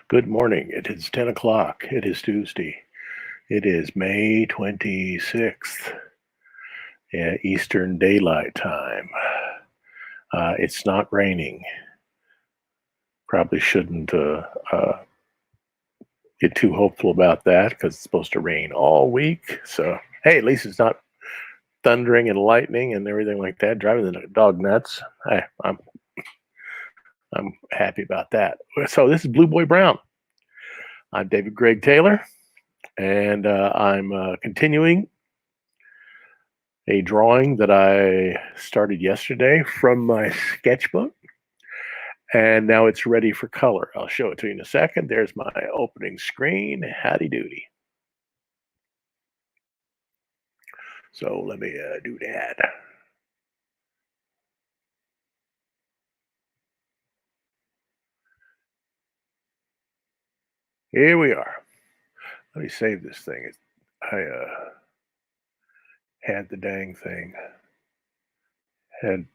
Good morning. It is 10 o'clock. It is Tuesday. It is May 26th, Eastern Daylight Time. It's not raining. Probably shouldn't get too hopeful about that because it's supposed to rain all week. So, hey, at least it's not thundering and lightning and everything like that, driving the dog nuts. Hey, I'm happy about that. So, this is Blue Boy Brown. I'm David Greg Taylor, and I'm continuing a drawing that I started yesterday from my sketchbook, and now it's ready for color. I'll show it to you in a second. There's my opening screen. Howdy doody. So let me do that. Here we are. Let me save this thing. I had the dang thing, had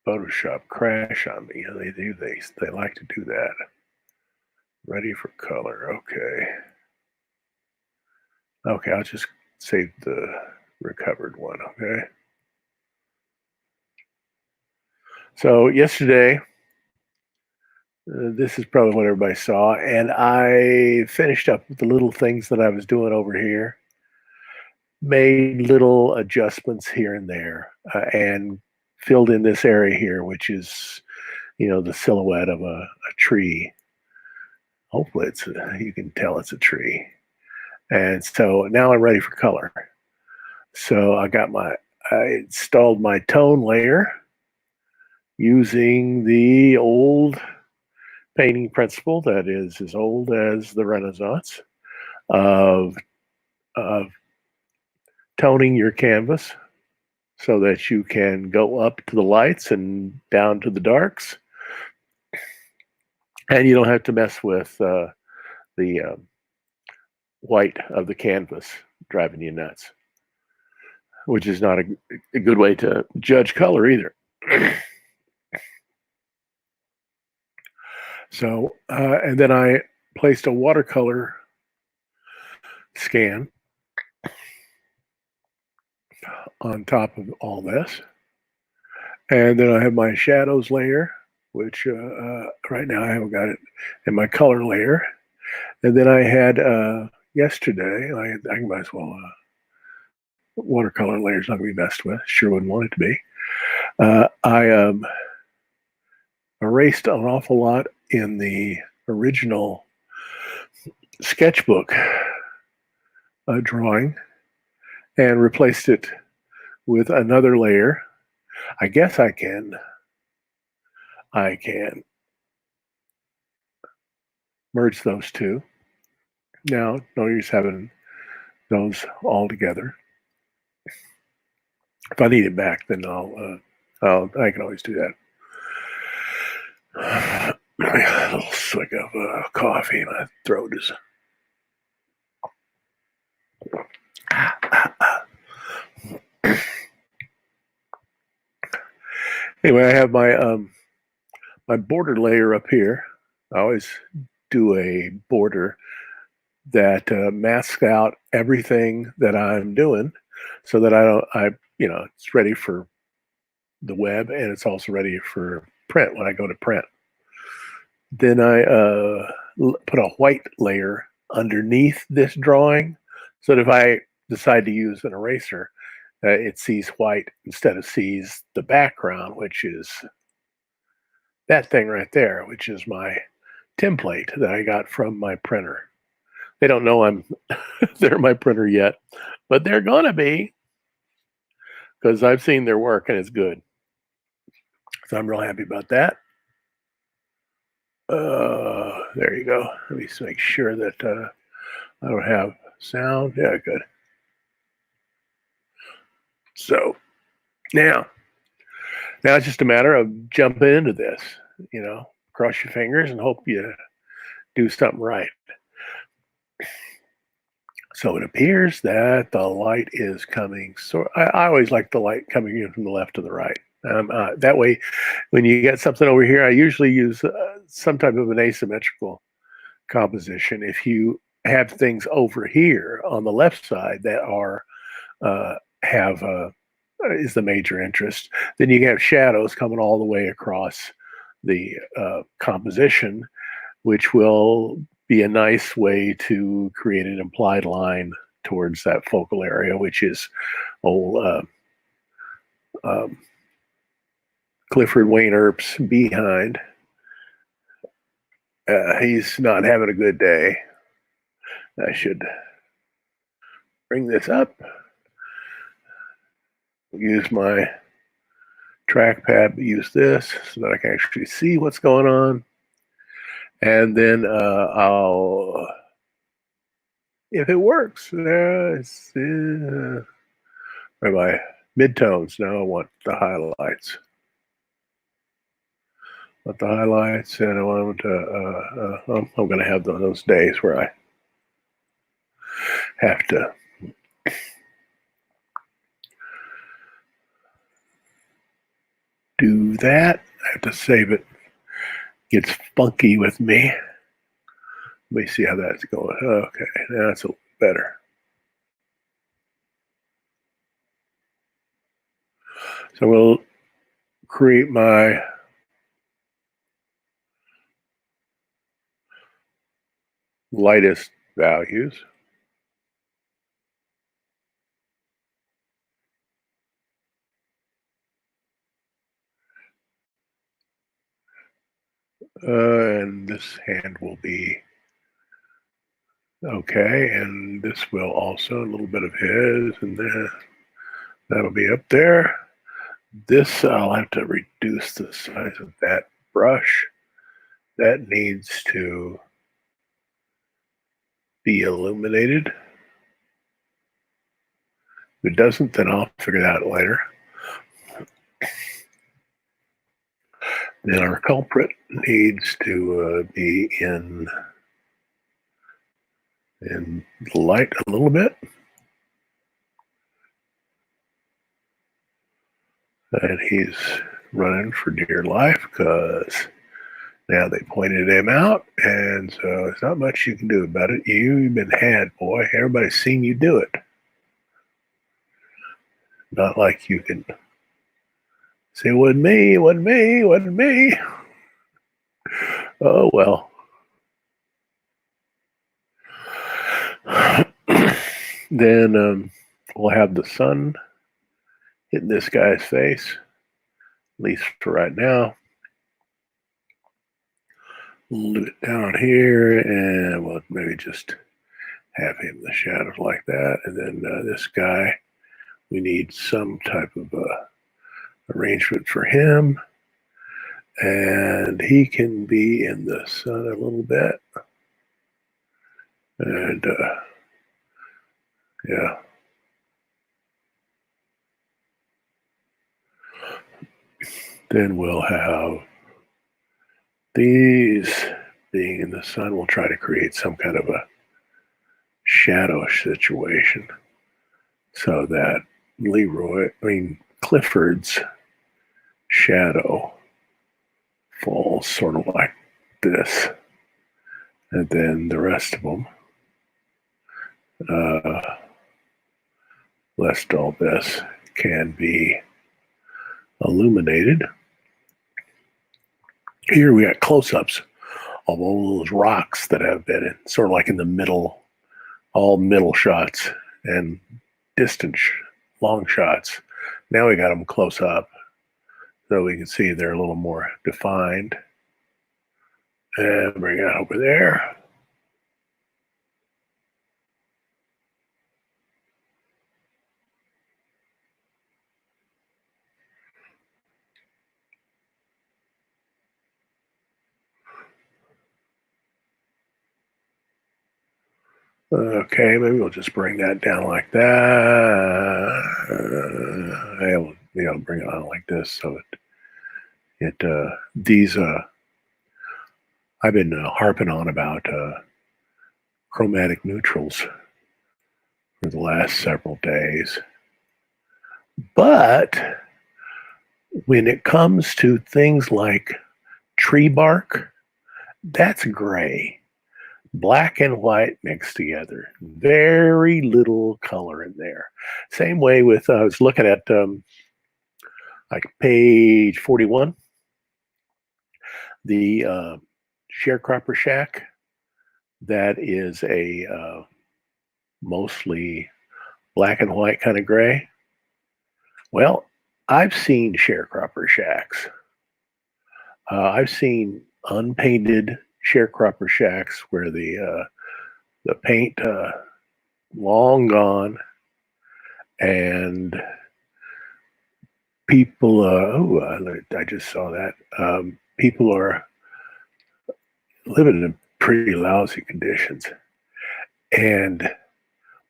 Photoshop crash on me. They do. They like to do that. Ready for color. Okay. Okay, I'll just save the recovered one. Okay. So yesterday, this is probably what everybody saw, and I finished up with the little things that I was doing over here, made little adjustments here and there, and filled in this area here, which is, the silhouette of a tree. Hopefully, you can tell it's a tree. And so now I'm ready for color. So I installed my tone layer using the old painting principle that is as old as the Renaissance of toning your canvas so that you can go up to the lights and down to the darks, and you don't have to mess with the white of the canvas driving you nuts, which is not a good way to judge color either. So, and then I placed a watercolor scan on top of all this. And then I have my shadows layer, which right now I haven't got it, and my color layer. And then I had yesterday, I might as well, watercolor layer's not going to be messed with. Sure wouldn't want it to be. I erased an awful lot in the original sketchbook drawing and replaced it with another layer. I guess I can merge those two. Now, no use having those all together. If I need it back, then I can always do that. A little swig of coffee. My throat is. Anyway, I have my border layer up here. I always do a border that masks out everything that I'm doing, so that it's ready for the web, and it's also ready for print when I go to print. Then I put a white layer underneath this drawing, so that if I decide to use an eraser, it sees white instead of sees the background, which is that thing right there, which is my template that I got from my printer. They don't know they're my printer yet, but they're gonna be, because I've seen their work and it's good. So I'm real happy about that. There you go. Let me just make sure that I don't have sound. Yeah, good. So now it's just a matter of jumping into this. Cross your fingers and hope you do something right. So it appears that the light is coming. So I always like the light coming in from the left to the right. That way, when you get something over here, I usually use some type of an asymmetrical composition. If you have things over here on the left side that are have is the major interest, then you have shadows coming all the way across the composition, which will be a nice way to create an implied line towards that focal area, which is old um, Clifford Wayne Earp's behind. He's not having a good day. I should bring this up, use my trackpad, use this so that I can actually see what's going on. And then I'll, if it works, my midtones. Now I want the highlights. And I want to, I'm going to have those days where I have to do that. I have to save it. Gets funky with me. Let me see how that's going. Okay, that's a little better. So we'll create my lightest values. And this hand will be okay, and this will also, a little bit of his, and then that'll be up there. This, I'll have to reduce the size of that brush. That needs to be illuminated. If it doesn't, then I'll figure that out later. Then our culprit needs to be in light a little bit. And he's running for dear life because now they pointed him out, and so there's not much you can do about it. You've been had, boy. Everybody's seen you do it. Not like you can say, it wasn't me, it wasn't me, it wasn't me. Oh, well. Then we'll have the sun hitting this guy's face, at least for right now. Leave it down here, and we'll maybe just have him in the shadows like that. And then this guy, we need some type of arrangement for him. And he can be in the sun a little bit. And yeah. Then we'll have these being in the sun. We'll try to create some kind of a shadow situation so that Clifford's shadow falls sort of like this. And then the rest of them, lest all this can be illuminated. Here we got close-ups of all those rocks that have been in, sort of like in the middle, all middle shots and distant long shots. Now we got them close up so we can see they're a little more defined. And bring it over there. Okay, maybe we'll just bring that down like that. I'll bring it on like this so these I've been harping on about chromatic neutrals for the last several days. But when it comes to things like tree bark, that's gray. black and white mixed together. Very little color in there. Same way with, I was looking at like page 41, the sharecropper shack. That is a mostly black and white kind of gray. Well, I've seen sharecropper shacks. I've seen unpainted sharecropper shacks where the paint long gone, and people. I just saw that. People are living in pretty lousy conditions, and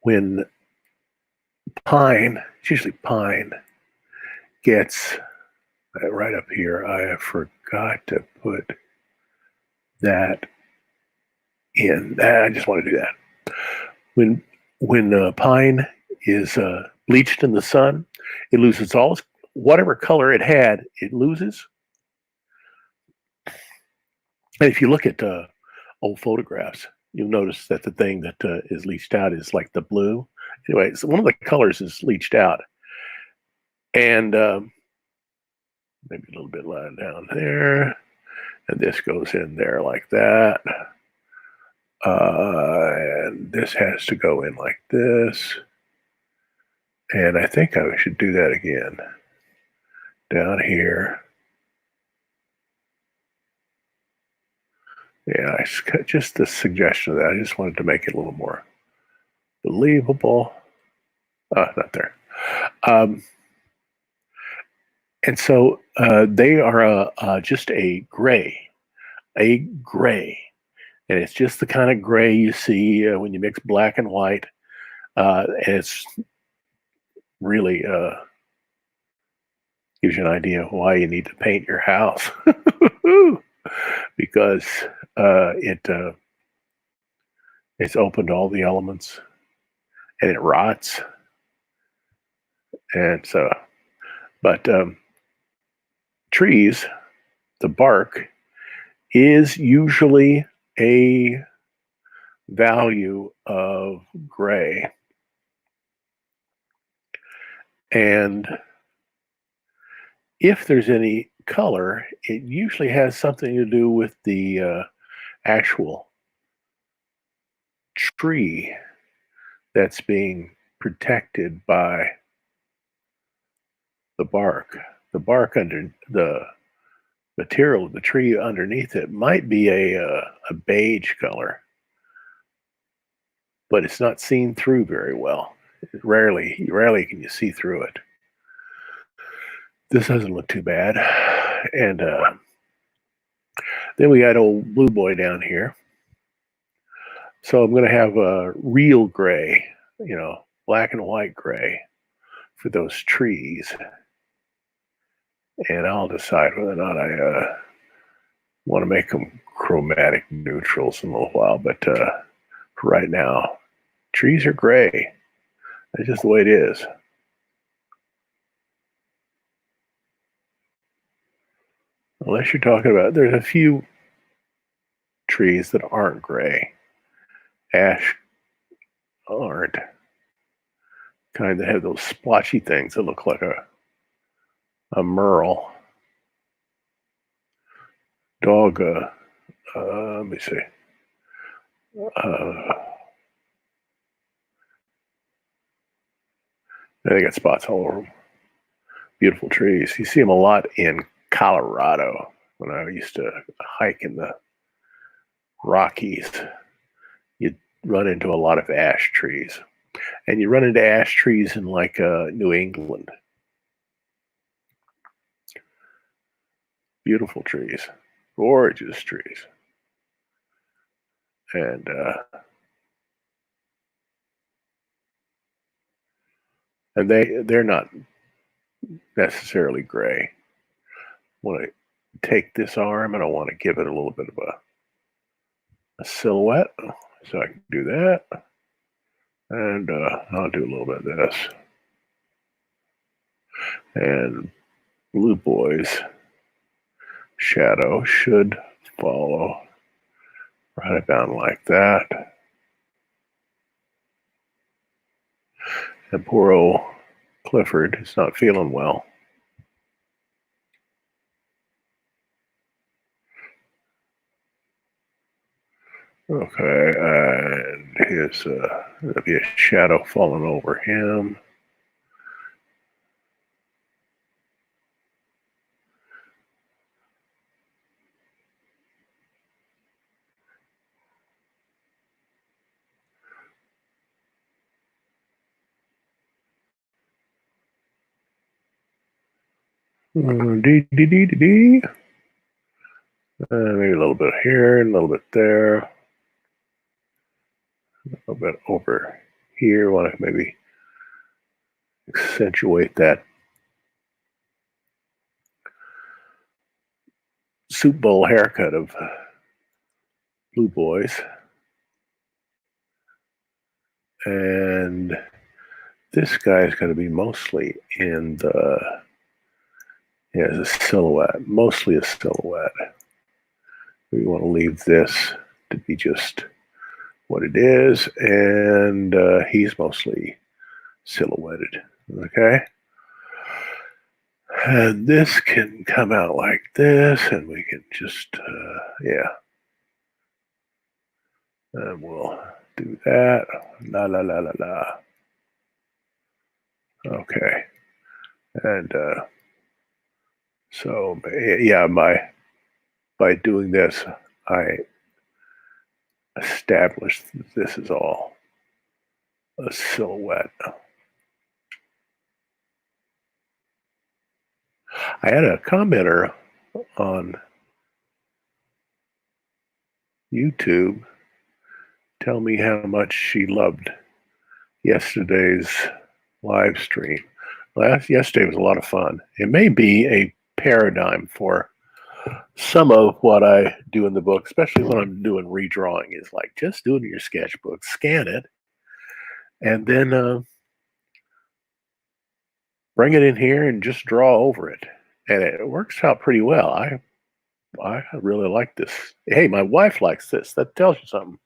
when it's usually pine, gets right up here. I forgot to put that in. I just want to do that. When pine is bleached in the sun, it loses all whatever color it had. It loses. And if you look at old photographs, you'll notice that the thing that is leached out is like the blue. Anyway, so one of the colors is leached out, and maybe a little bit lying down there, and this goes in there like that. And this has to go in like this. And I think I should do that again. Down here. Yeah, just the suggestion of that. I just wanted to make it a little more believable. Not there. And so they are just a gray. And it's just the kind of gray you see when you mix black and white. And it's really gives you an idea of why you need to paint your house. Because it's open to all the elements, and it rots. And so, but trees, the bark is usually a value of gray. And if there's any color, it usually has something to do with the actual tree that's being protected by the bark. The bark under the material of the tree underneath it might be a beige color, but it's not seen through very well. Rarely can you see through it. This doesn't look too bad. And then we got old Blue Boy down here. So I'm going to have a real gray, black and white gray for those trees. And I'll decide whether or not I want to make them chromatic neutrals in a little while. But for right now, trees are gray. That's just the way it is. Unless you're talking about, there's a few trees that aren't gray. Ash aren't. Kind that have those splotchy things that look like a merle. Dog, let me see. They got spots all over them. Beautiful trees. You see them a lot in Colorado. When I used to hike in the Rockies, you'd run into a lot of ash trees. And you run into ash trees in like New England. Beautiful trees. Gorgeous trees. And they're not necessarily gray. I want to take this arm and I want to give it a little bit of a silhouette. So I can do that. And I'll do a little bit of this. And Blue Boy's shadow should follow Write it down like that. And poor old Clifford is not feeling well. Okay, and here's there'll be a shadow falling over him. Maybe a little bit here, a little bit there, a little bit over here. Want to maybe accentuate that soup bowl haircut of Blue Boys. And this guy is going to be mostly in the, as a silhouette, mostly a silhouette. We want to leave this to be just what it is, and he's mostly silhouetted, okay? And this can come out like this, and we can just, yeah. And we'll do that, la, la, la, la, la. Okay, and so, yeah, by doing this, I established that this is all a silhouette. I had a commenter on YouTube tell me how much she loved yesterday's live stream. Yesterday was a lot of fun. It may be a paradigm for some of what I do in the book, especially when I'm doing redrawing, is like just do it in your sketchbook, scan it, and then bring it in here and just draw over it. And it works out pretty well. I really like this. Hey, my wife likes this. That tells you something.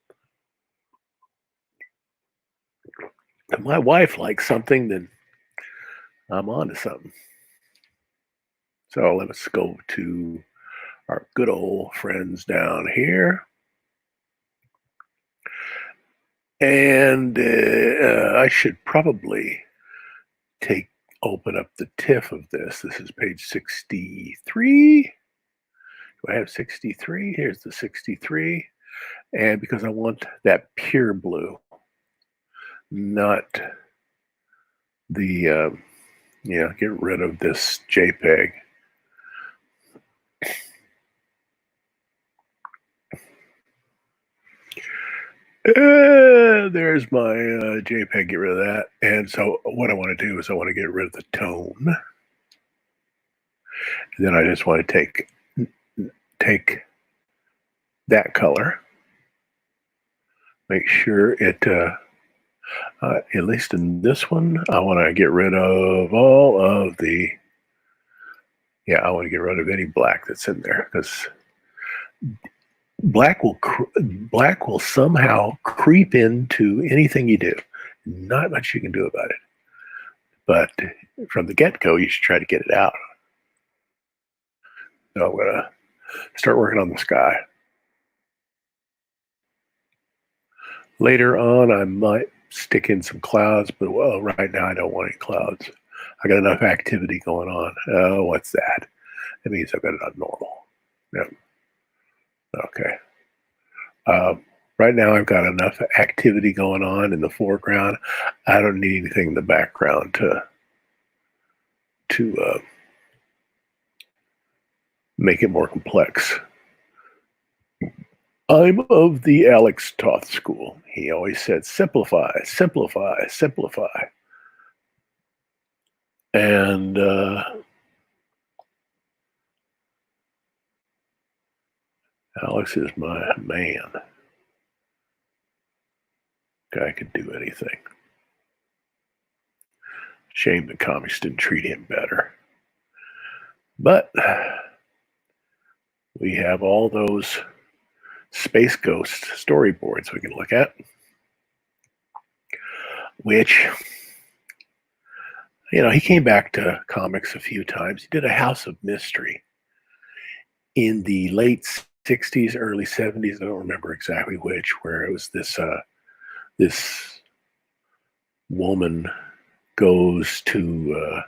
If my wife likes something, then I'm on to something. So let's go to our good old friends down here. And I should probably open up the TIFF of this. This is page 63. Do I have 63? Here's the 63. And because I want that pure blue, not the, get rid of this JPEG. There's my JPEG, get rid of that. And so what I want to do is I want to get rid of the tone. And then I just want to take that color, make sure it, at least in this one, I want to get rid of all of the, I want to get rid of any black that's in there, because black will somehow creep into anything you do. Not much you can do about it. But from the get-go, you should try to get it out. So I'm going to start working on the sky. Later on, I might stick in some clouds, but right now I don't want any clouds. I got enough activity going on. Oh, what's that? That means I've got it on normal. Yep. Okay. Right now I've got enough activity going on in the foreground. I don't need anything in the background to make it more complex. I'm of the Alex Toth school. He always said, simplify, simplify, simplify. And Alex is my man. Guy could do anything. Shame the comics didn't treat him better. But we have all those Space Ghost storyboards we can look at, which, he came back to comics a few times. He did a House of Mystery in the late 60s, early 70s. I don't remember exactly which, where it was this woman goes to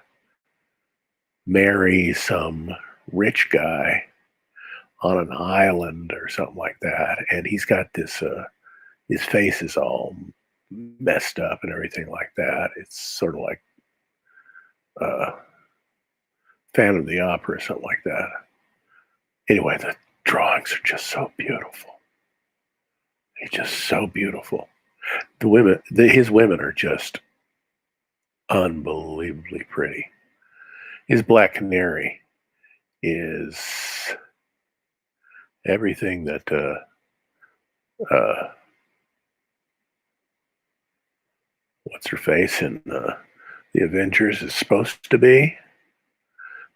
marry some rich guy on an island or something like that, and he's got this his face is all messed up and everything like that. It's sort of like uh, Phantom of the Opera or something like that. Anyway, the drawings are just so beautiful. It's just so beautiful. The women, his women are just unbelievably pretty. His Black Canary is everything that what's her face in the Avengers is supposed to be.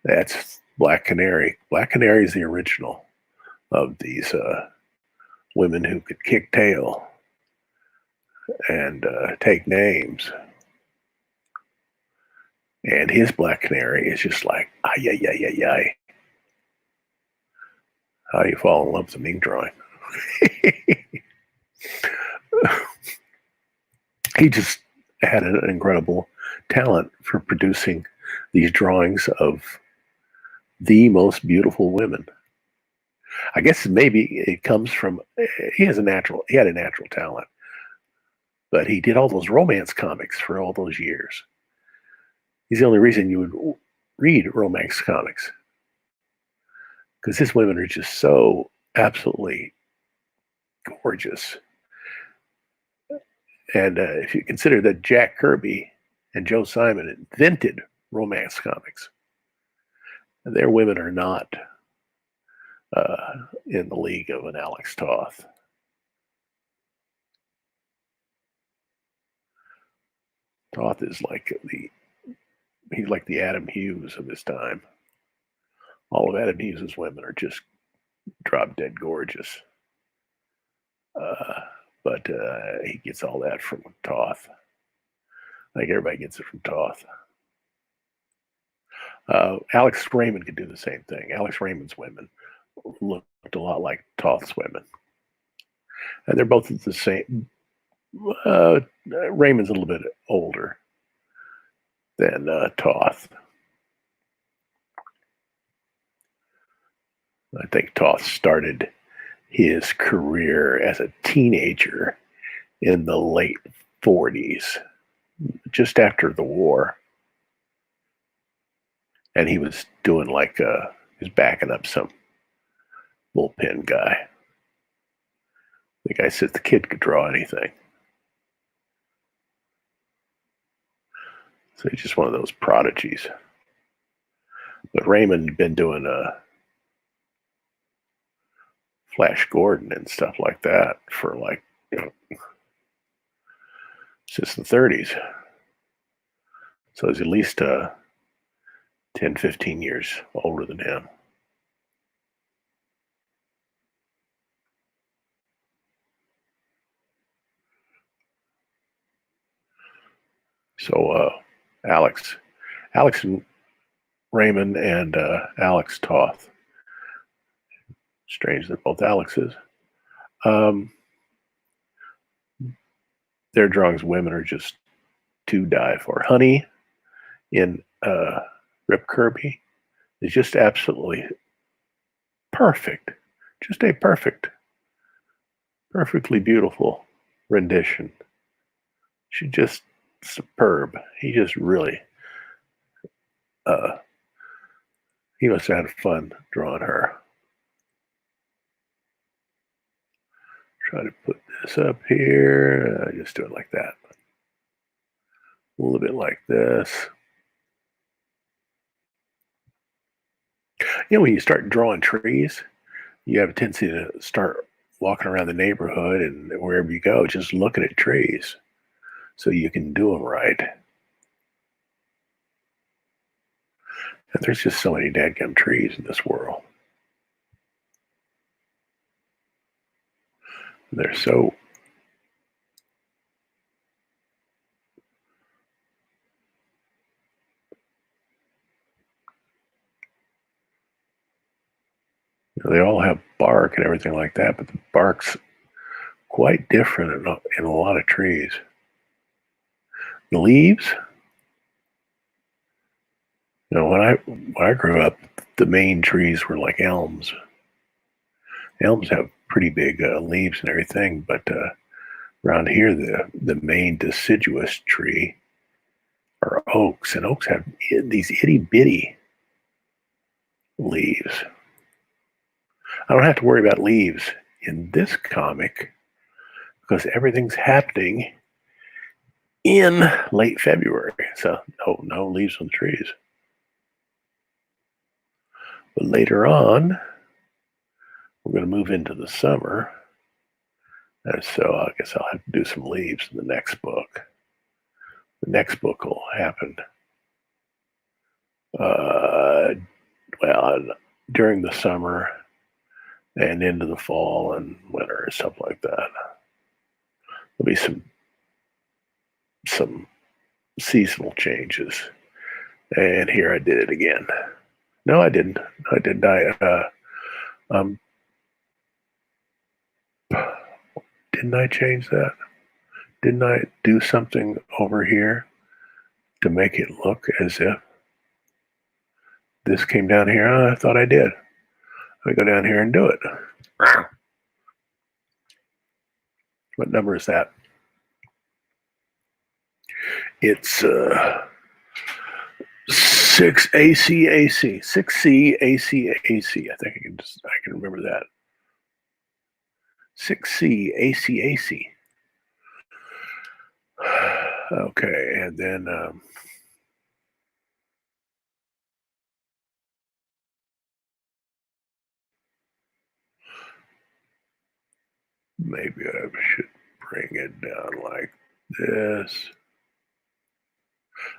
That's Black Canary. Black Canary is the original of these women who could kick tail and take names. And his Black Canary is just like, ay, ay, ay, ay, ay. How you fall in love with an ink drawing. He just had an incredible talent for producing these drawings of the most beautiful women. I guess maybe it comes from he had a natural talent, but he did all those romance comics for all those years. He's the only reason you would read romance comics, because his women are just so absolutely gorgeous. And if you consider that Jack Kirby and Joe Simon invented romance comics, their women are not in the league of an Alex Toth. Toth is he's like the Adam Hughes of his time. All of Adam Hughes's women are just drop dead gorgeous. But he gets all that from Toth. I think everybody gets it from Toth. Alex Raymond could do the same thing. Alex Raymond's women looked a lot like Toth's women. And they're both the same. Raymond's a little bit older than Toth. I think Toth started his career as a teenager in the late 40s, just after the war. And he was doing he was backing up some bullpen guy. The guy said the kid could draw anything. So he's just one of those prodigies. But Raymond had been doing Flash Gordon and stuff like that for since the 30s. So he's at least 10, 15 years older than him. So Alex and Raymond and Alex Toth. Strange that both Alexes. Their drawings, women are just to die for. Honey in Rip Kirby is just absolutely perfect. Just a perfectly beautiful rendition. She's just superb. He just really, he must have had fun drawing her. Try to put this up here. Just do it like that. A little bit like this. When you start drawing trees, you have a tendency to start walking around the neighborhood and wherever you go, just looking at trees so you can do them right. And there's just so many dadgum trees in this world. They're so they all have bark and everything like that, but the bark's quite different in a lot of trees. The leaves, when I grew up, the main trees were like elms. Elms have pretty big leaves and everything, but around here, the main deciduous tree are oaks, and oaks have these itty bitty leaves. I don't have to worry about leaves in this comic because everything's happening in late February. So no leaves on the trees. But later on, we're going to move into the summer. And so I guess I'll have to do some leaves in the next book. The next book will happen, during the summer and into the fall and winter and stuff like that. There'll be some seasonal changes. And here I did it again. No, I didn't. I didn't. Didn't I change that? Didn't I do something over here to make it look as if this came down here? Oh, I thought I did. Let me go down here and do it. What number is that? It's 6 ACAC, 6C ACAC. I think I can remember that. 6C ACAC. Okay, and then maybe I should bring it down like this.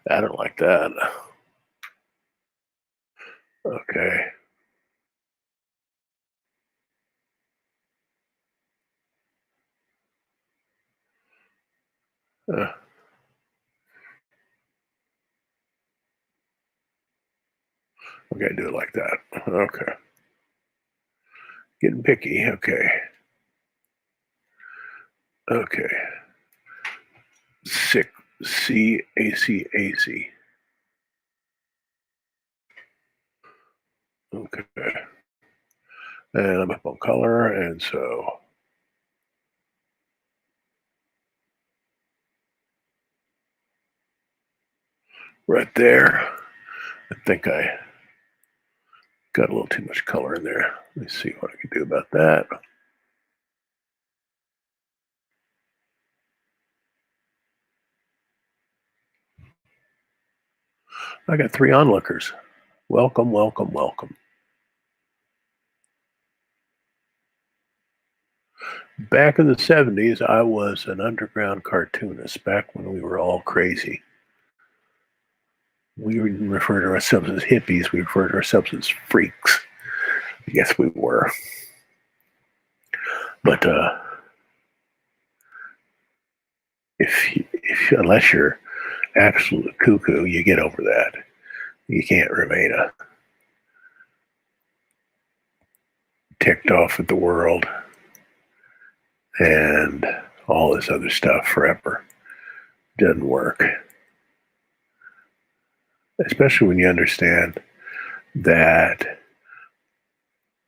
I don't like that. Okay. Okay, do it like that. Okay. Getting picky. Okay. Okay. 6 C A C A C. Okay. And I'm up on color, and so right there, I think I got a little too much color in there. Let me see what I can do about that. I got 3 onlookers. Welcome, welcome, welcome. Back in the 70s, I was an underground cartoonist back when we were all crazy. We didn't refer to ourselves as hippies, we referred to ourselves as freaks. I guess we were. But if unless you're absolute cuckoo, you get over that. You can't remain ticked off at the world and all this other stuff forever. Doesn't work. Especially when you understand that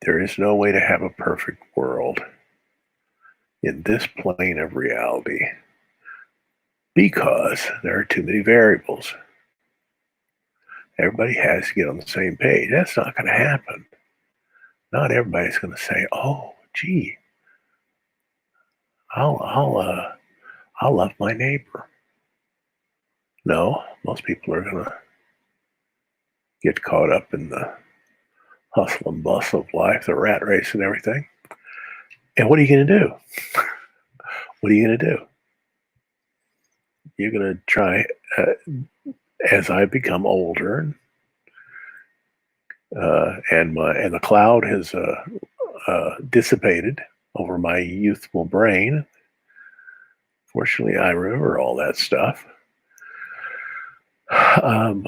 there is no way to have a perfect world in this plane of reality because there are too many variables. Everybody has to get on the same page. That's not going to happen. Not everybody's going to say, "Oh, gee, I'll love my neighbor." No, most people are going to get caught up in the hustle and bustle of life, the rat race and everything. And what are you going to do? What are you going to do? You're going to try, as I become older, and the cloud has dissipated, over my youthful brain. Fortunately, I remember all that stuff. Um,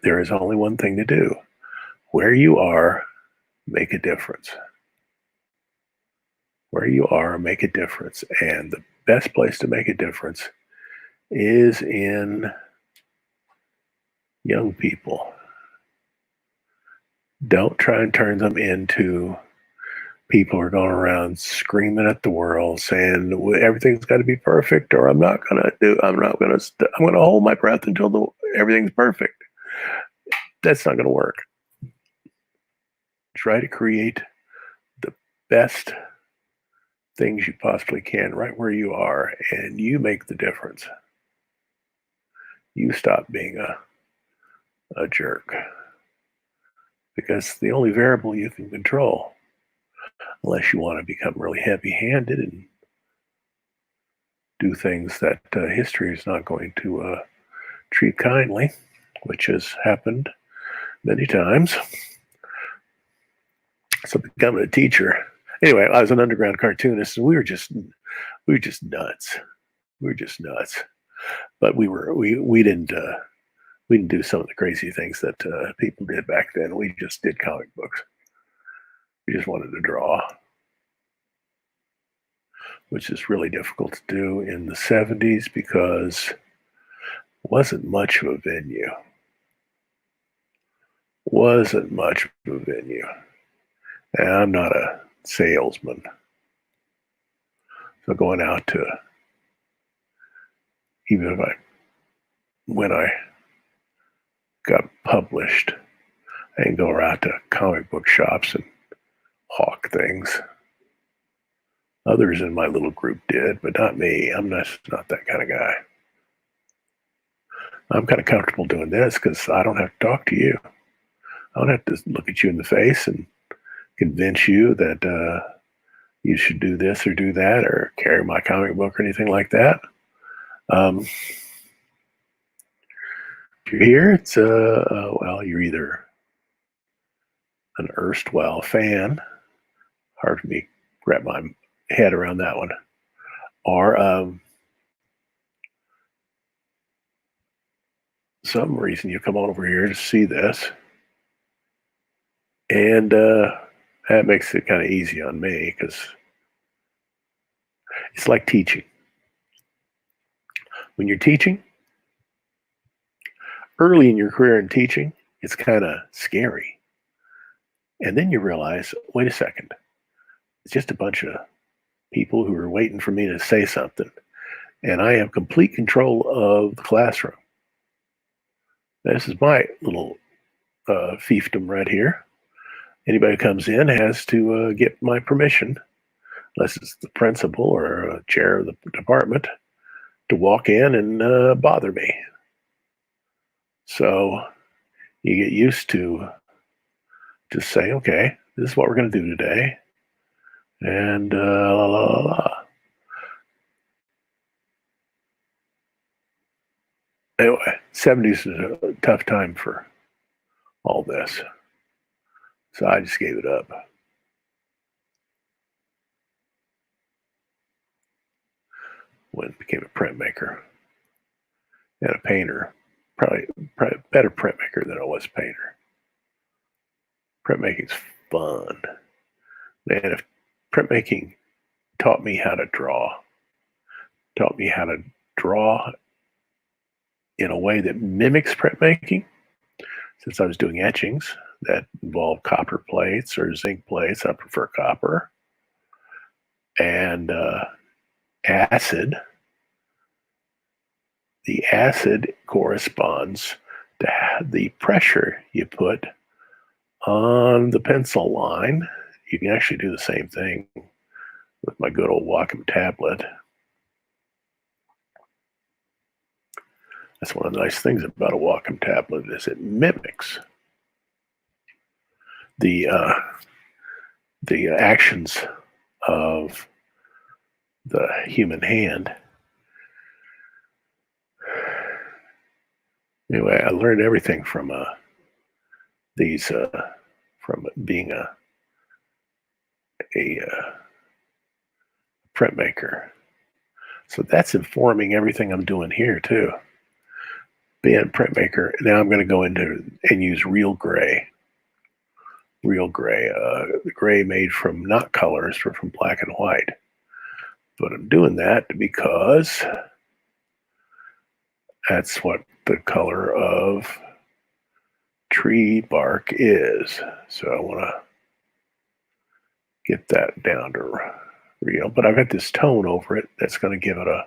there is only one thing to do. Where you are, make a difference. Where you are, make a difference. And the best place to make a difference is in young people. Don't try and turn them into people who are going around screaming at the world saying everything's got to be perfect, or I'm not going to do, I'm not going to, I'm going to hold my breath until everything's perfect. That's not going to work. Try to create the best things you possibly can right where you are, and you make the difference. You stop being a jerk, because the only variable you can control, unless you want to become really heavy handed and do things that history is not going to treat kindly, which has happened many times. So becoming a teacher. Anyway, I was an underground cartoonist, and we were just nuts. We were just nuts. But we didn't do some of the crazy things that people did back then. We just did comic books. We just wanted to draw, which is really difficult to do in the 70s because it wasn't much of a venue. Wasn't much of a venue. And I'm not a salesman. So going out to, even if when I got published, I didn't go out to comic book shops and hawk things. Others in my little group did, but not me. I'm not that kind of guy. I'm kind of comfortable doing this because I don't have to talk to you. I don't have to look at you in the face and convince you that you should do this or do that or carry my comic book or anything like that. If you're here, it's well, you're either an erstwhile fan, hard for me to wrap my head around that one, or some reason you come on over here to see this, and that makes it kind of easy on me because it's like teaching. When you're teaching, early in your career in teaching, it's kind of scary. And then you realize, wait a second, it's just a bunch of people who are waiting for me to say something. And I have complete control of the classroom. This is my little fiefdom right here. Anybody who comes in has to get my permission, unless it's the principal or a chair of the department, to walk in and bother me. So you get used to just say, okay, this is what we're going to do today. And la, la, la, la. Anyway, 70s is a tough time for all this. So I just gave it up. When I became a printmaker and a painter. Probably a better printmaker than I was a painter. Printmaking's fun. Man, if printmaking taught me how to draw, taught me how to draw in a way that mimics printmaking, since I was doing etchings that involve copper plates or zinc plates. I prefer copper. And acid. The acid corresponds to the pressure you put on the pencil line. You can actually do the same thing with my good old Wacom tablet. That's one of the nice things about a Wacom tablet is it mimics the actions of the human hand. Anyway, I learned everything from from being a printmaker. So that's informing everything I'm doing here too. Being a printmaker, now I'm going to go into and use real gray. Real gray, the gray made from not colors, but from black and white. But I'm doing that because that's what the color of tree bark is. So I want to get that down to real, but I've got this tone over it that's going to give it a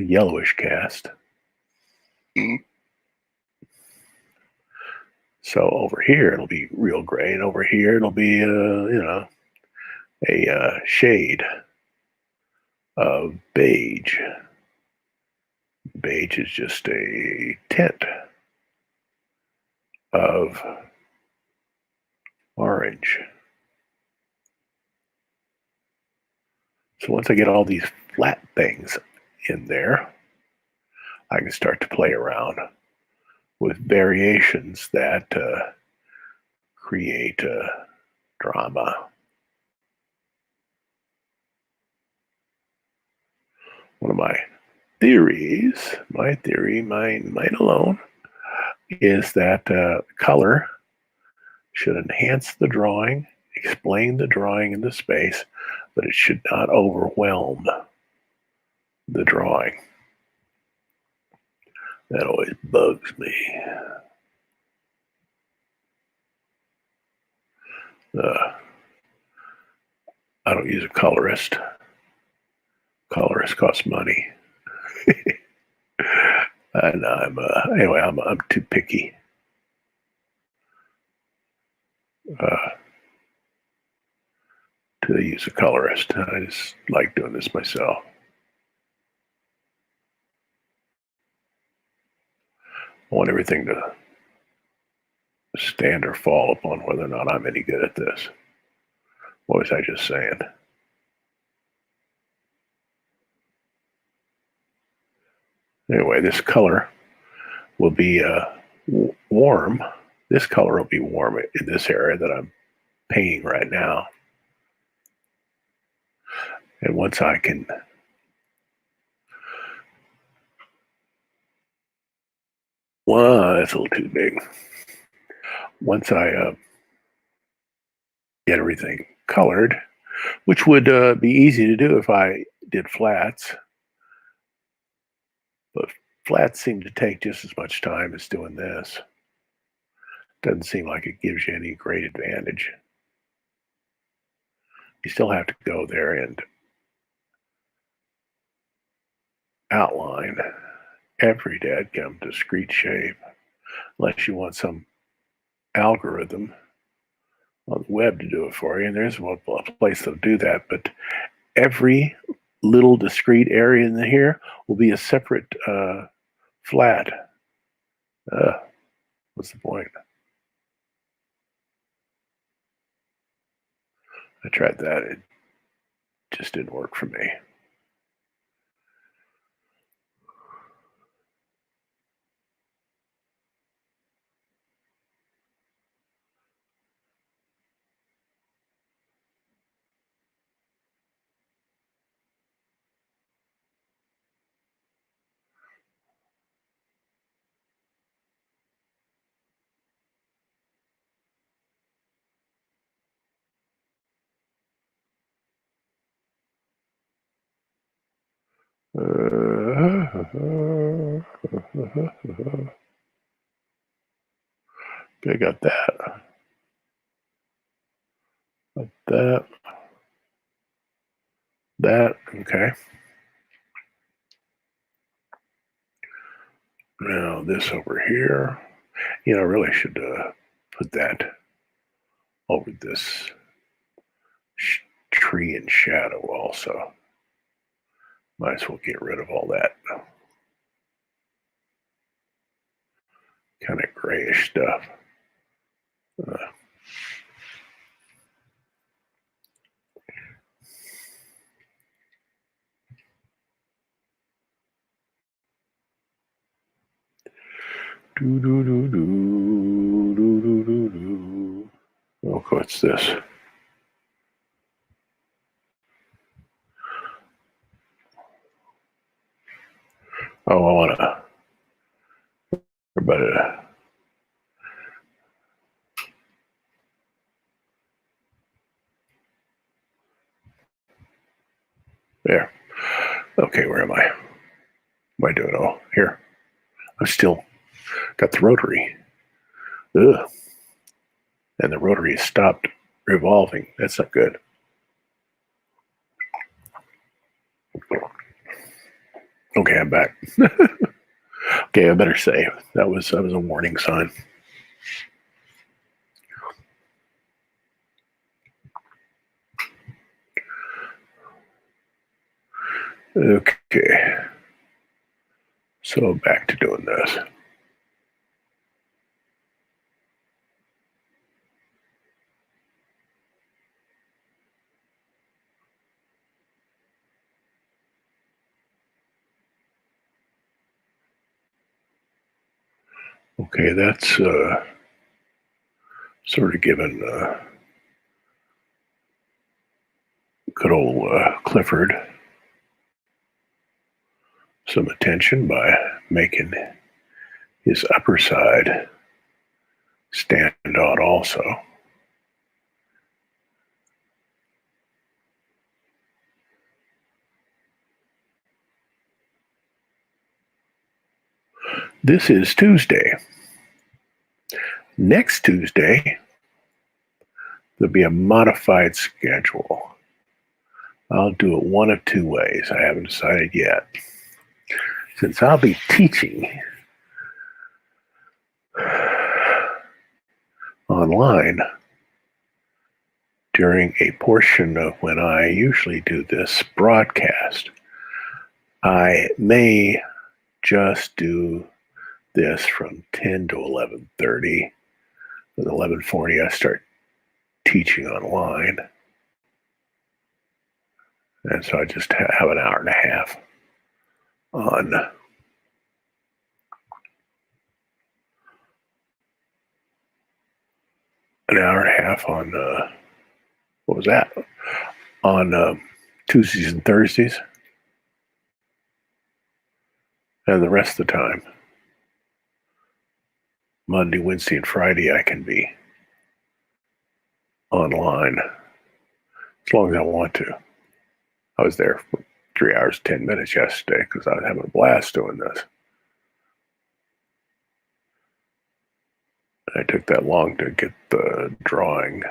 yellowish cast. So over here it'll be real gray, and over here it'll be a shade of beige. Beige is just a tint of orange. So once I get all these flat things in there, I can start to play around with variations that create drama. One of my theories, mine alone, is that color should enhance the drawing, explain the drawing in the space, but it should not overwhelm the drawing. That always bugs me. I don't use a colorist. Colorist costs money. And anyway, I'm too picky. To use a colorist. I just like doing this myself. I want everything to stand or fall upon whether or not I'm any good at this. What was I just saying? Anyway, this color will be warm. This color will be warm in this area that I'm painting right now. And once I can that's a little too big. Once I get everything colored, which would be easy to do if I did flats, but flats seem to take just as much time as doing this. Doesn't seem like it gives you any great advantage. You still have to go there and outline every dadgum discrete shape, unless you want some algorithm on the web to do it for you. And there's one place that'll do that, but every little discrete area in here will be a separate flat. What's the point? I tried that. It just didn't work for me. Okay, got that. Got that. Okay. Now this over here. I really should put that over this tree and shadow also. Might as well get rid of all that kind of grayish stuff. Oh, what's this? Oh, I want to. But there. Okay, where am I? What am I doing? Oh, here. I'm still got the rotary. Ugh. And the rotary has stopped revolving. That's not good. Okay, I'm back. Okay, I better save. That was a warning sign. Okay. So back to doing this. Okay, that's sort of given good old Clifford some attention by making his upper side stand out also. This is Tuesday. Next Tuesday, there'll be a modified schedule. I'll do it one of two ways. I haven't decided yet. Since I'll be teaching online during a portion of when I usually do this broadcast, I may just do this from 10 to 11:30. At 11:40, I start teaching online. And so I just have an hour and a half on what was that? On Tuesdays and Thursdays. And the rest of the time, Monday, Wednesday, and Friday, I can be online as long as I want to. I was there for 3 hours, 10 minutes yesterday because I was having a blast doing this. I took that long to get the drawing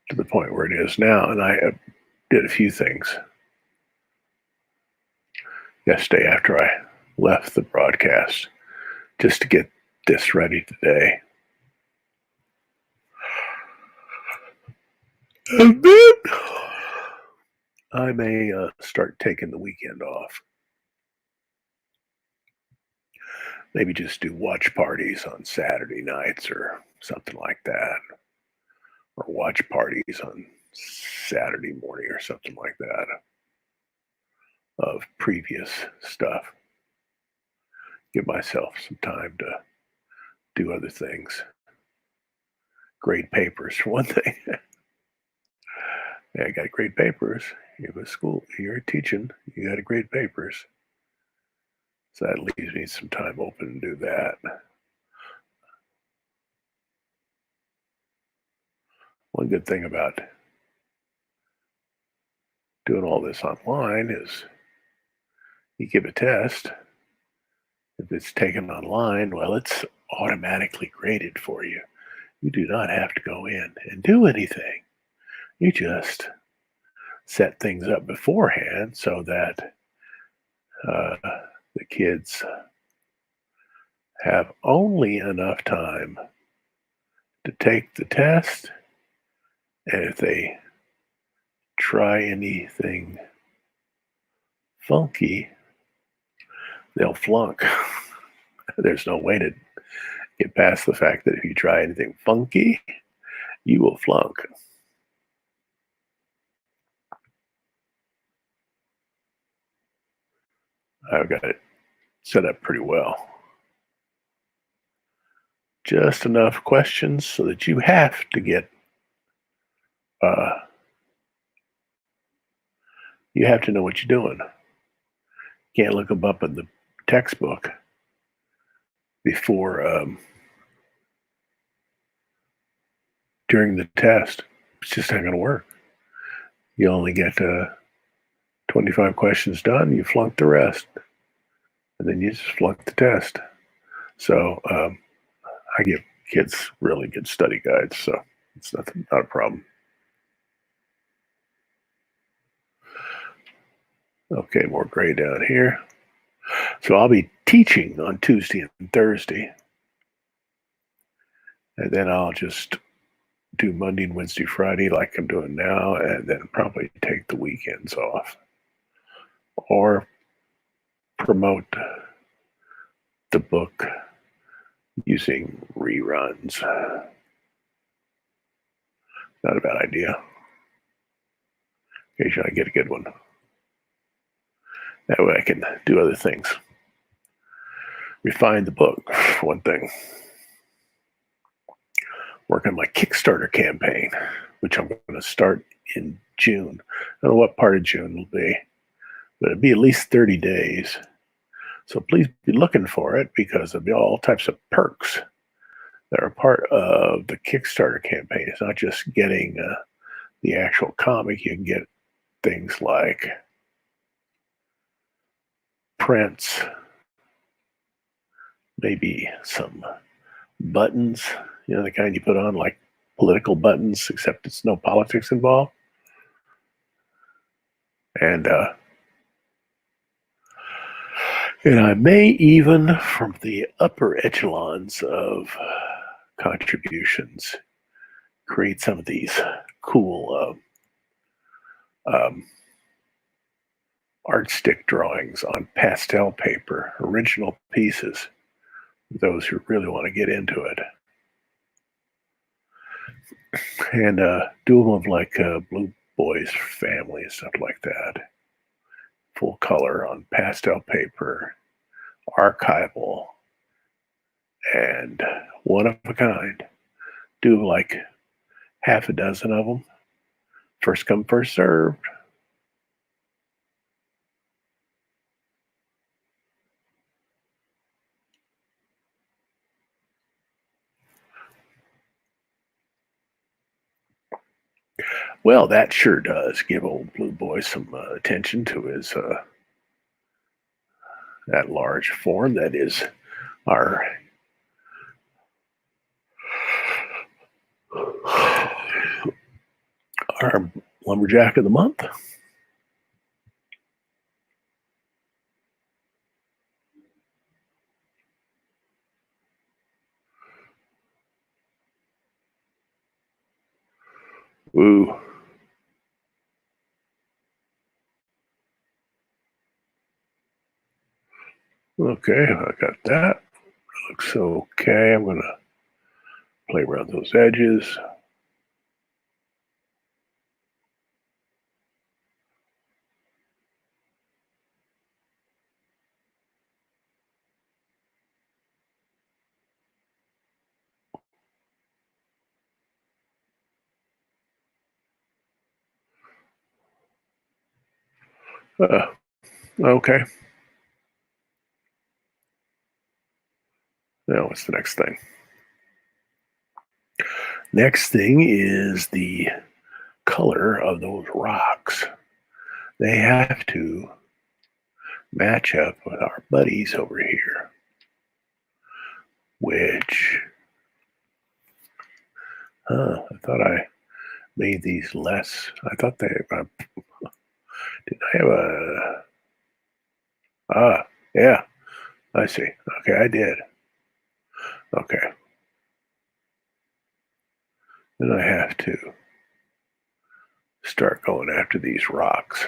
to the point where it is now, and I did a few things yesterday after I left the broadcast just to get this ready today. And then I may start taking the weekend off. Maybe just do watch parties on Saturday nights or something like that. Or watch parties on Saturday morning or something like that of previous stuff. Give myself some time to do other things. Grade papers, for one thing. Yeah, I got great papers. You go to school, you're teaching, you got to grade papers. So that leaves me some time open to do that. One good thing about doing all this online is you give a test. If it's taken online, well, it's automatically graded for you. You do not have to go in and do anything. You just set things up beforehand so that the kids have only enough time to take the test. And if they try anything funky, they'll flunk. There's no way to get past the fact that if you try anything funky, you will flunk. I've got it set up pretty well. Just enough questions so that you have to get you have to know what you're doing. Can't look them up in the textbook before during the test. It's just not going to work. You only get 25 questions done, you flunk the rest, and then you just flunk the test. So I give kids really good study guides, so it's not a problem. Okay, more gray down here. So I'll be teaching on Tuesday and Thursday, and then I'll just do Monday and Wednesday, Friday like I'm doing now, and then probably take the weekends off or promote the book using reruns. Not a bad idea. Occasionally I get a good one. That way I can do other things. Refine the book, for one thing. Work on my Kickstarter campaign, which I'm going to start in June. I don't know what part of June it'll be, but it'll be at least 30 days. So please be looking for it because there'll be all types of perks that are part of the Kickstarter campaign. It's not just getting the actual comic. You can get things like prints, maybe some buttons, the kind you put on like political buttons, except it's no politics involved. And I may even, from the upper echelons of contributions, create some of these cool art stick drawings on pastel paper, original pieces, those who really want to get into it. And do them of like Blue Boy's family and stuff like that. Full color on pastel paper, archival, and one of a kind. Do like half a dozen of them. First come, first served. Well, that sure does give old Blue Boy some attention to his that large form that is our lumberjack of the month. Ooh. Okay, I got that. Looks okay. I'm gonna play around those edges. Okay. Now what's the next thing? Next thing is the color of those rocks. They have to match up with our buddies over here, which I thought I made these less. I thought they did I have yeah, I see. Okay, I did. Okay. Then I have to start going after these rocks.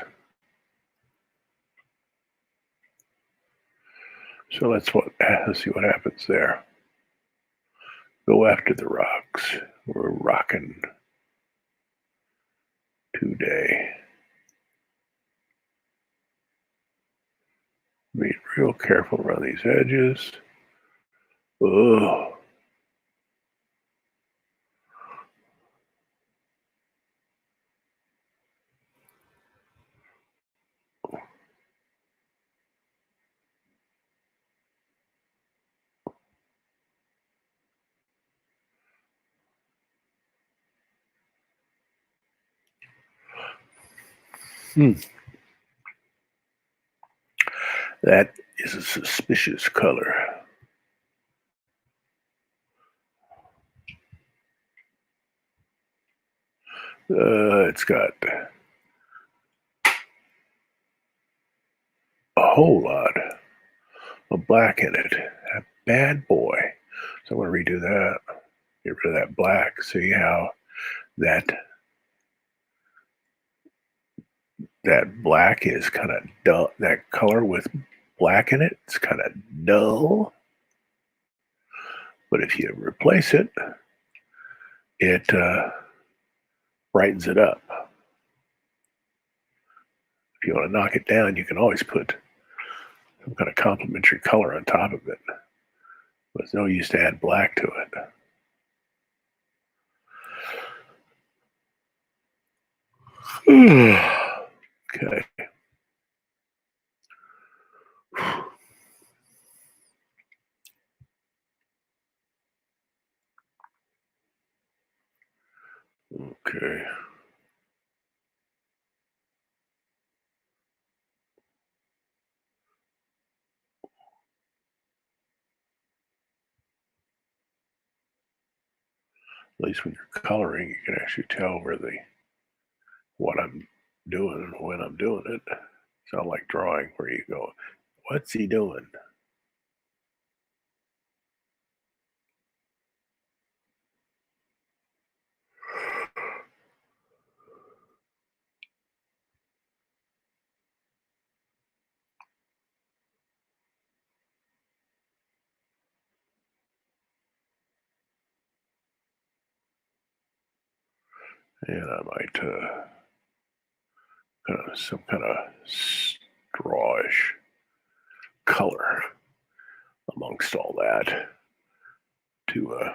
So let's see what happens there. Go after the rocks. We're rocking today. Be real careful around these edges. Oh. That is a suspicious color. It's got a whole lot of black in it. A bad boy. So I'm going to redo that. Get rid of that black. See how that black is kind of dull. That color with black in it, it's kind of dull. But if you replace it, it brightens it up. If you want to knock it down, you can always put some kind of complementary color on top of it. But it's no use to add black to it. Okay. Okay. At least when you're coloring, you can actually tell where what I'm doing and when I'm doing it. It's not like drawing where you go, what's he doing? And I might some kind of strawish color amongst all that to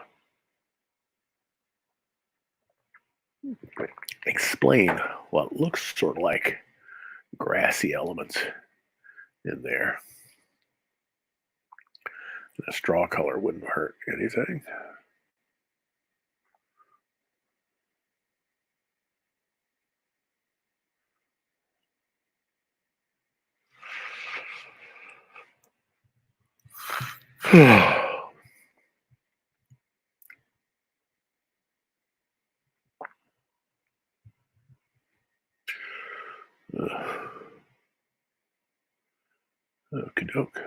explain what looks sort of like grassy elements in there. A straw color wouldn't hurt anything. Okie doke.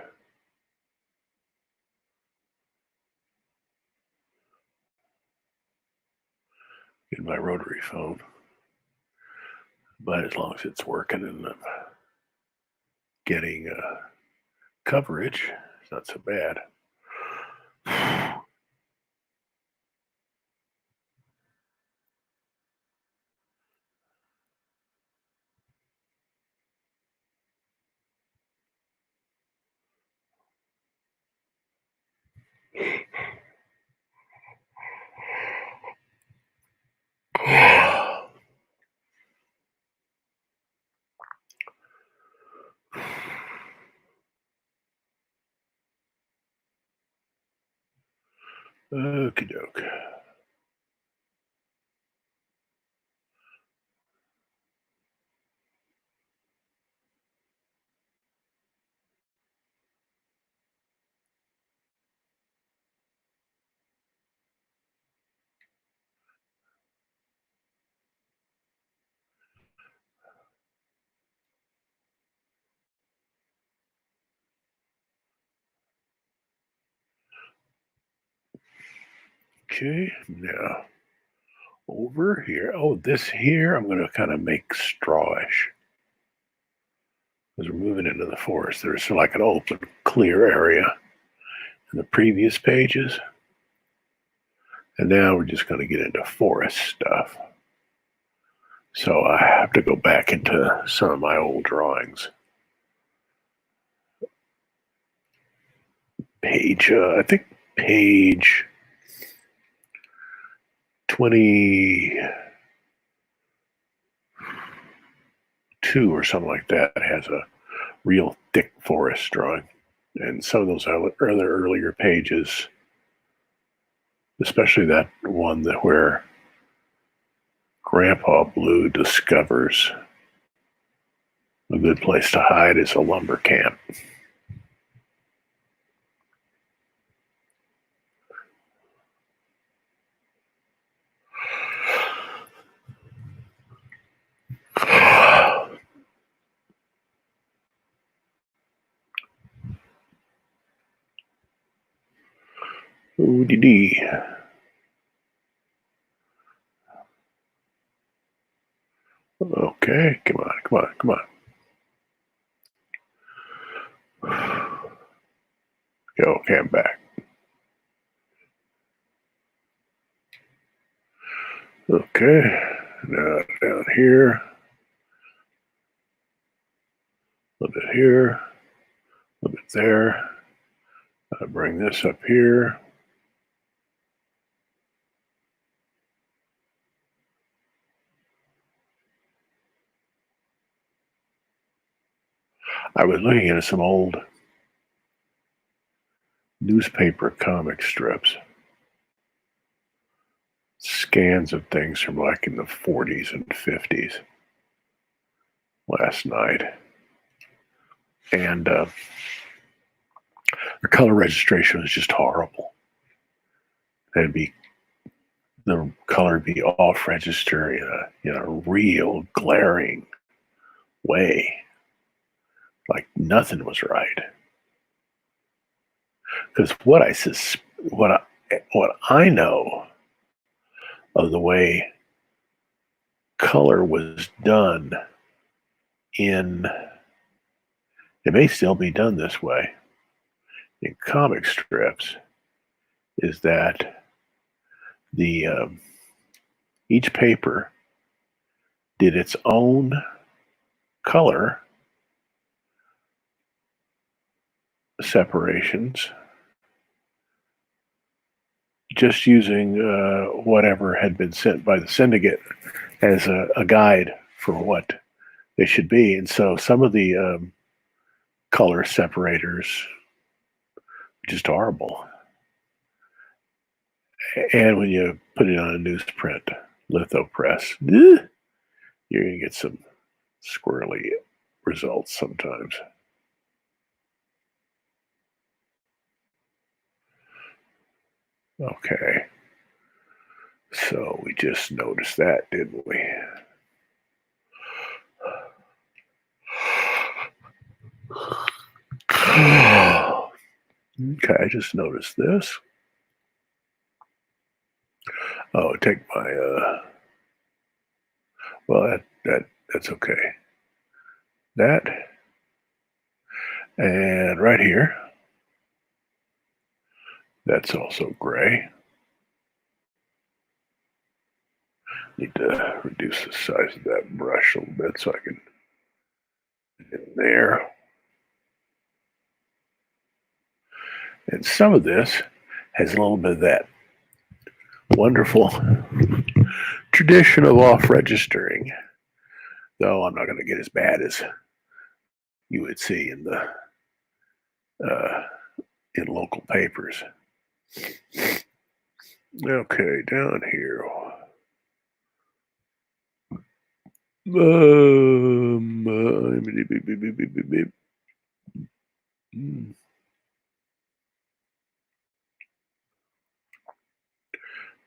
Get my rotary phone. But as long as it's working and I'm getting coverage, it's not so bad. Okie doke. Okay, now over here. Oh, this here I'm going to kind of make strawish. As we're moving into the forest, there's like an open, clear area in the previous pages. And now we're just going to get into forest stuff. So I have to go back into some of my old drawings. I think page 22 or something like that has a real thick forest drawing. And some of those other earlier pages, especially that one where Grandpa Blue discovers A good place to hide is a lumber camp. Ooh-dee-dee. Okay, come on, come on, come on. Okay, I'm back. Okay, now down here, a little bit here, a little bit there. I bring this up here. I was looking at some old newspaper comic strips, scans of things from like in the 40s and 50s last night. And the color registration was just horrible. The color would be off register in a real glaring way. Like nothing was right. Because what I know of the way color was done in, it may still be done this way in comic strips, is that the each paper did its own color separations, just using whatever had been sent by the syndicate as a guide for what they should be. And so some of the color separators just horrible. And when you put it on a newsprint litho press, you're going to get some squirrely results sometimes. Okay. So we just noticed that, didn't we? Okay, I just noticed this. Oh, take my well, that's okay. That, and right here, that's also gray. Need to reduce the size of that brush a little bit so I can get in there. And some of this has a little bit of that wonderful tradition of off registering, though I'm not going to get as bad as you would see in the in local papers. Okay, down here.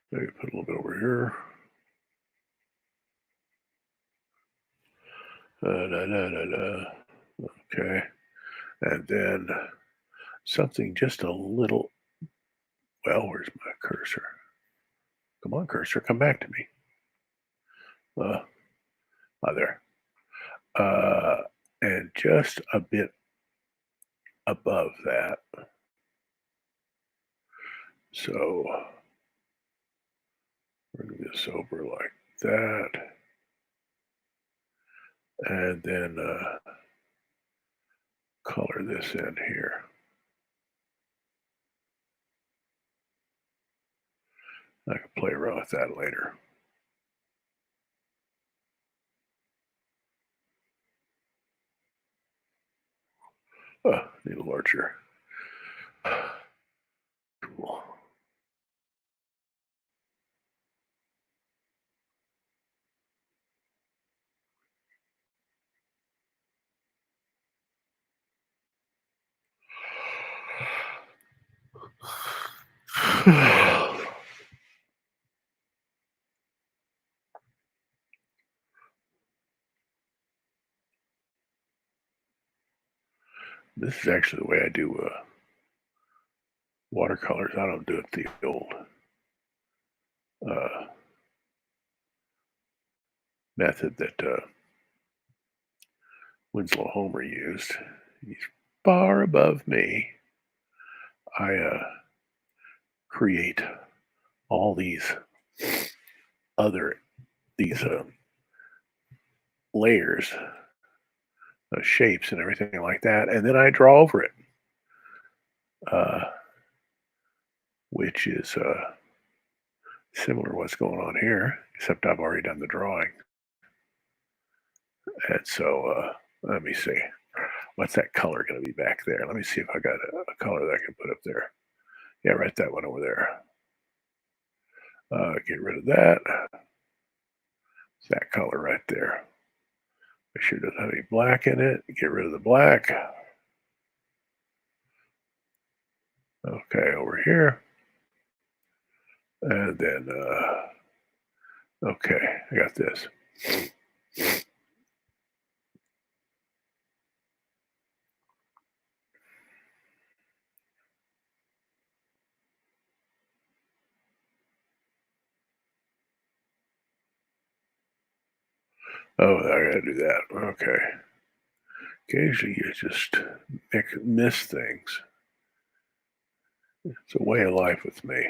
Maybe put a little bit over here. Okay, and then something just a little. Well, where's my cursor? Come on, cursor, come back to me. There. And just a bit above that. So bring this over like that. And then color this in here. I can play around with that later. Need a larger. Cool. This is actually the way I do watercolors. I don't do it the old uh, method that Winslow Homer used. He's far above me. I create all these other these layers, shapes, and everything like that, and then I draw over it, uh, which is similar to what's going on here, except I've already done the drawing. And so let me see. What's that color going to be back there? Let me see if I got a color that I can put up there. Yeah, right, that one over there. Get rid of that. It's that color right there. Make sure it doesn't have any black in it. Get rid of the black. Okay, over here. And then, okay, I got this. Oh, I gotta do that. Okay. Occasionally you just miss things. It's a way of life with me.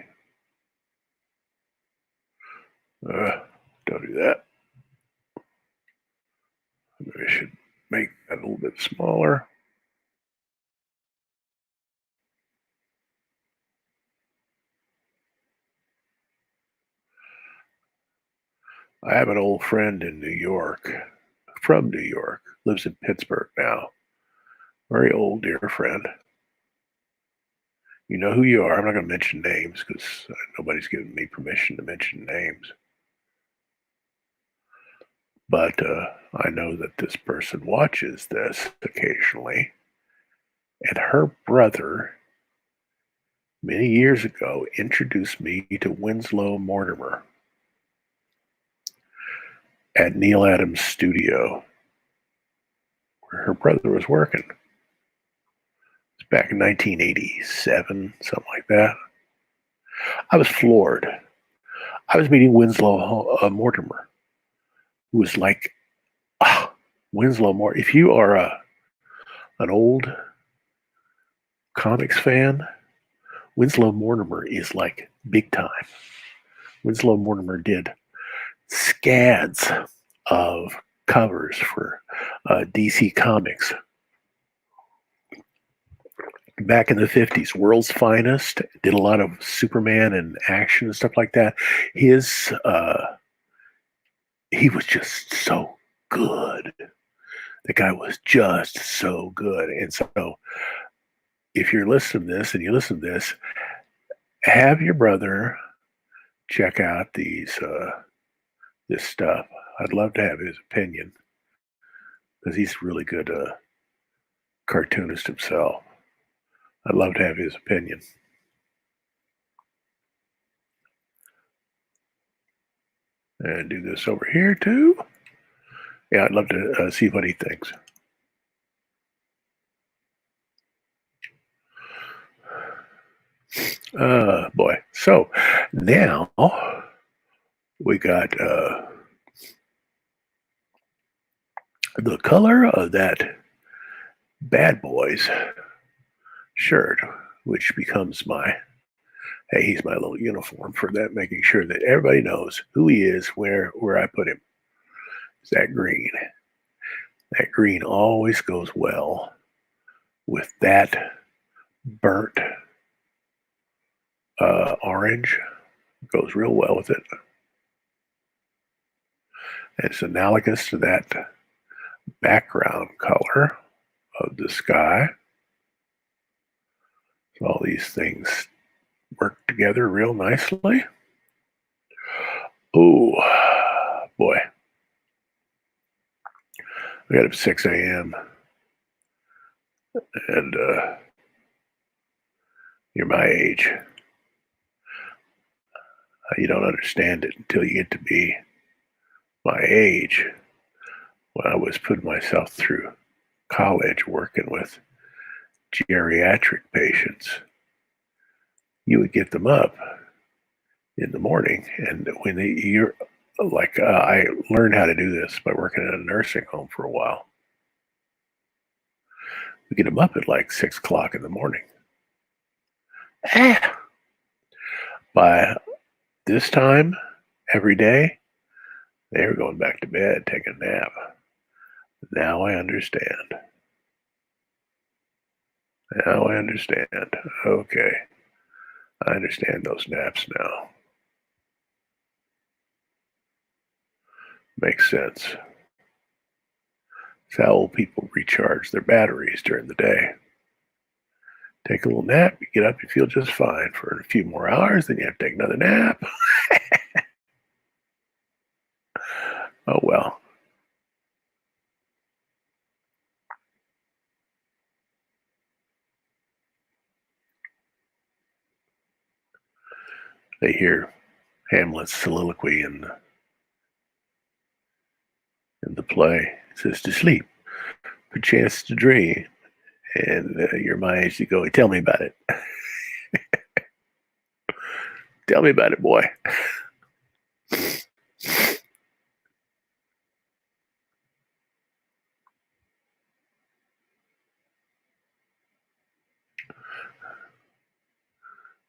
Don't do that. Maybe I should make that a little bit smaller. I have an old friend in New York, from New York, lives in Pittsburgh now. Very old, dear friend. You know who you are. I'm not going to mention names because nobody's given me permission to mention names. But I know that this person watches this occasionally. And her brother, many years ago, introduced me to Winslow Mortimer at Neil Adams' studio, where her brother was working. It's back in 1987, something like that. I was floored. I was meeting Winslow Mortimer, who was like, Winslow Mortimer. If you are an old comics fan, Winslow Mortimer is like big time. Winslow Mortimer did scads of covers for DC Comics back in the 50s. World's Finest did a lot of Superman and action and stuff like that. His he was just so good. The guy was just so good. And so if you're listening to this and you listen to this, have your brother check out this stuff. I'd love to have his opinion because he's a really good cartoonist himself. I'd love to have his opinion. And do this over here too. Yeah, I'd love to see what he thinks. Boy. So now we got the color of that Bad Boys shirt, which becomes hey, he's my little uniform for that, making sure that everybody knows who he is, where I put him. It's that green. That green always goes well with that burnt orange. It goes real well with it. It's analogous to that background color of the sky. So all these things work together real nicely. Oh, boy. I got up at 6 a.m. And you're my age. You don't understand it until you get to be my age. When I was putting myself through college working with geriatric patients, you would get them up in the morning, and you're like, I learned how to do this by working in a nursing home for a while. We get them up at like 6 o'clock in the morning. Ah, by this time every day, they were going back to bed, taking a nap. Now I understand. Now I understand. Okay. I understand those naps now. Makes sense. It's how old people recharge their batteries during the day. Take a little nap, you get up, you feel just fine for a few more hours, then you have to take another nap. Oh well. They hear Hamlet's soliloquy in the play. It says to sleep, perchance to dream. And you're my age to go, tell me about it. Tell me about it, boy. Of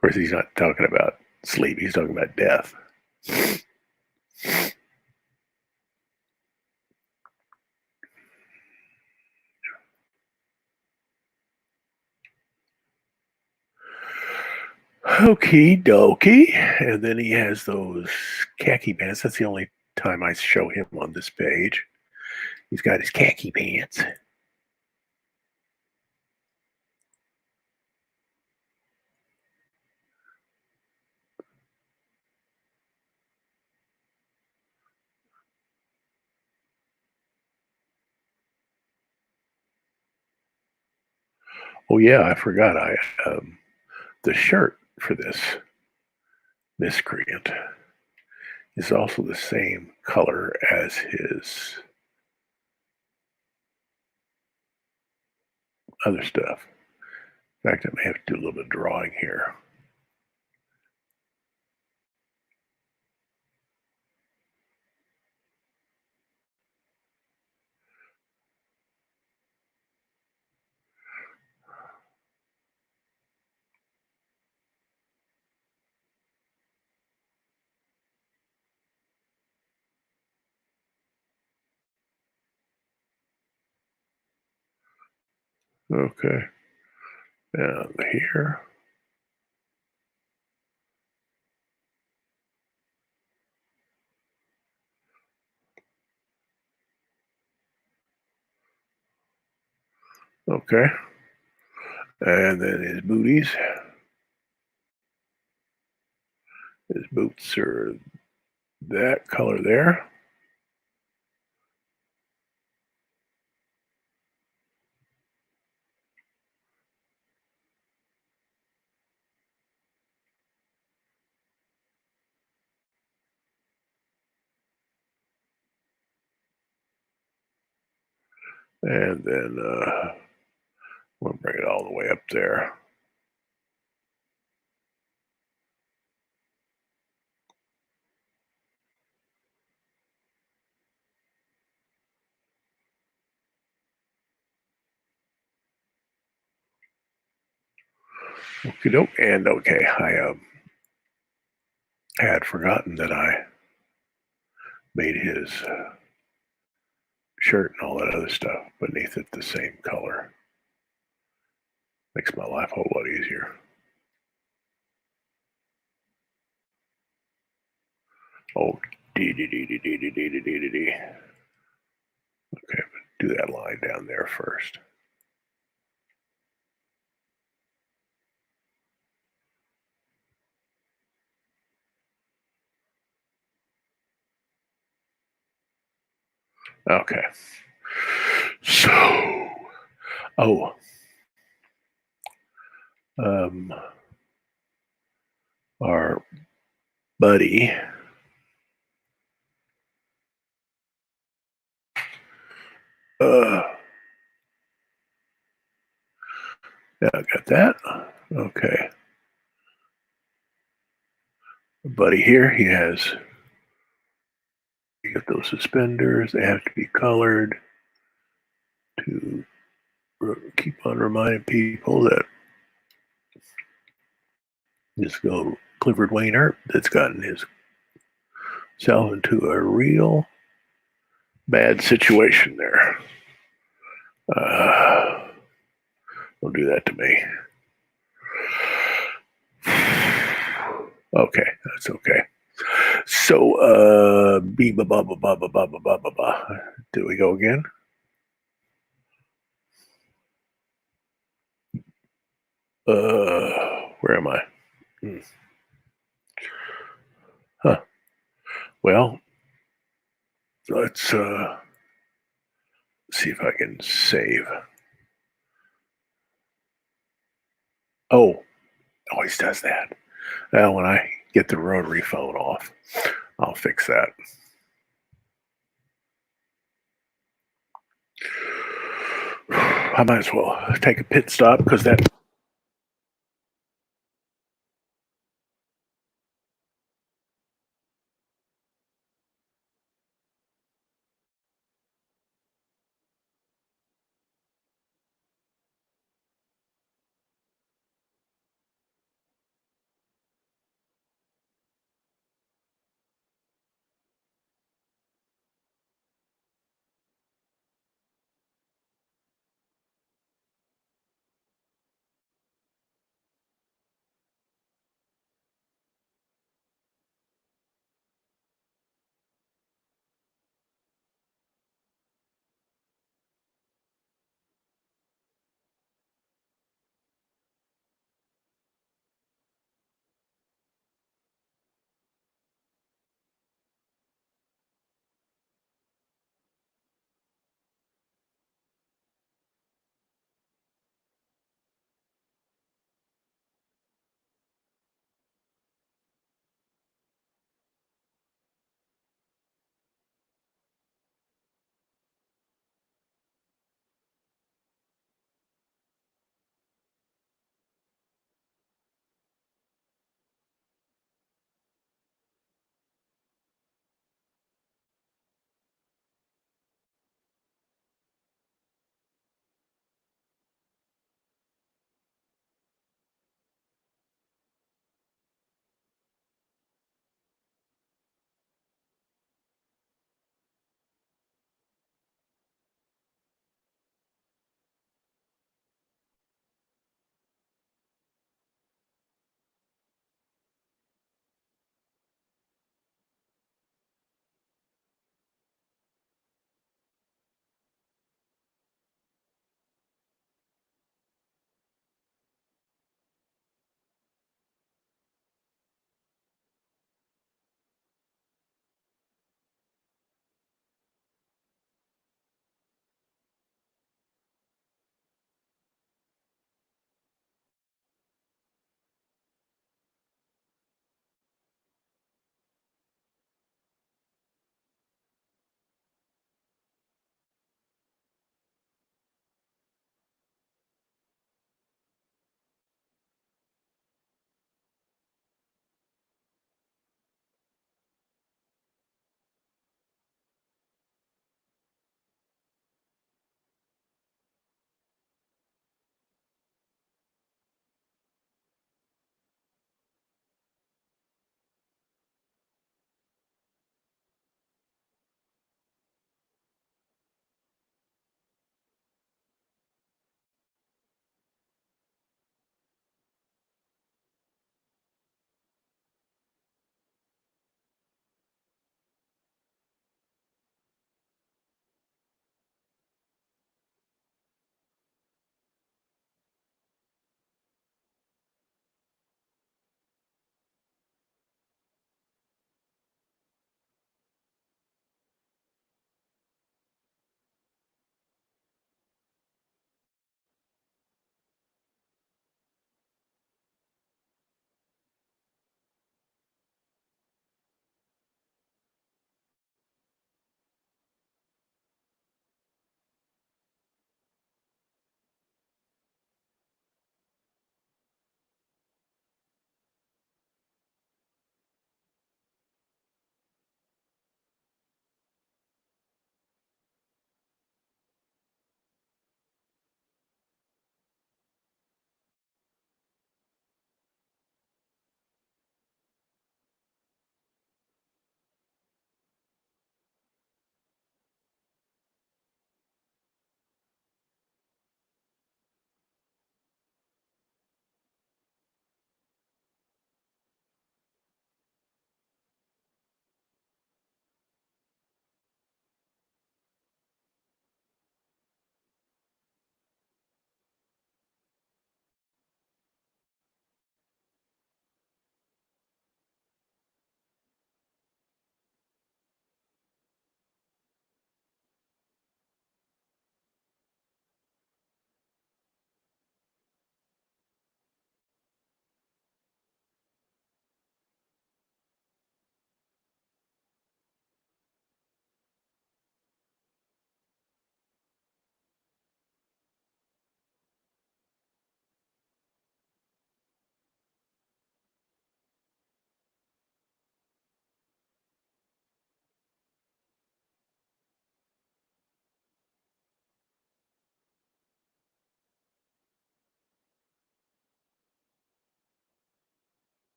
course, he's not talking about sleep, he's talking about death. Okie dokie. And then he has those khaki pants. That's the only time I show him on this page. He's got his khaki pants. Oh yeah, I forgot. The shirt for this miscreant is also the same color as his other stuff. In fact, I may have to do a little bit of drawing here. Okay. Down here. Okay. And then his booties. His boots are that color there. And then we'll bring it all the way up there. Okie doke. And okay, I had forgotten that I made his shirt and all that other stuff beneath it the same color. Makes my life a whole lot easier. Oh, dee dee dee dee dee dee dee dee dee dee. Okay, do that line down there first. Okay. So, oh, um, our buddy. Yeah, I got that. Okay. Buddy here, he has, you get those suspenders. They have to be colored to keep on reminding people that this go Clifford Wayne Earp that's gotten himself into a real bad situation there. Don't do that to me. Okay, that's okay. So, do we go again? Where am I? Huh. Well, let's see if I can save. Oh, always does that. Well, when I get the rotary phone off, I'll fix that. I might as well take a pit stop because that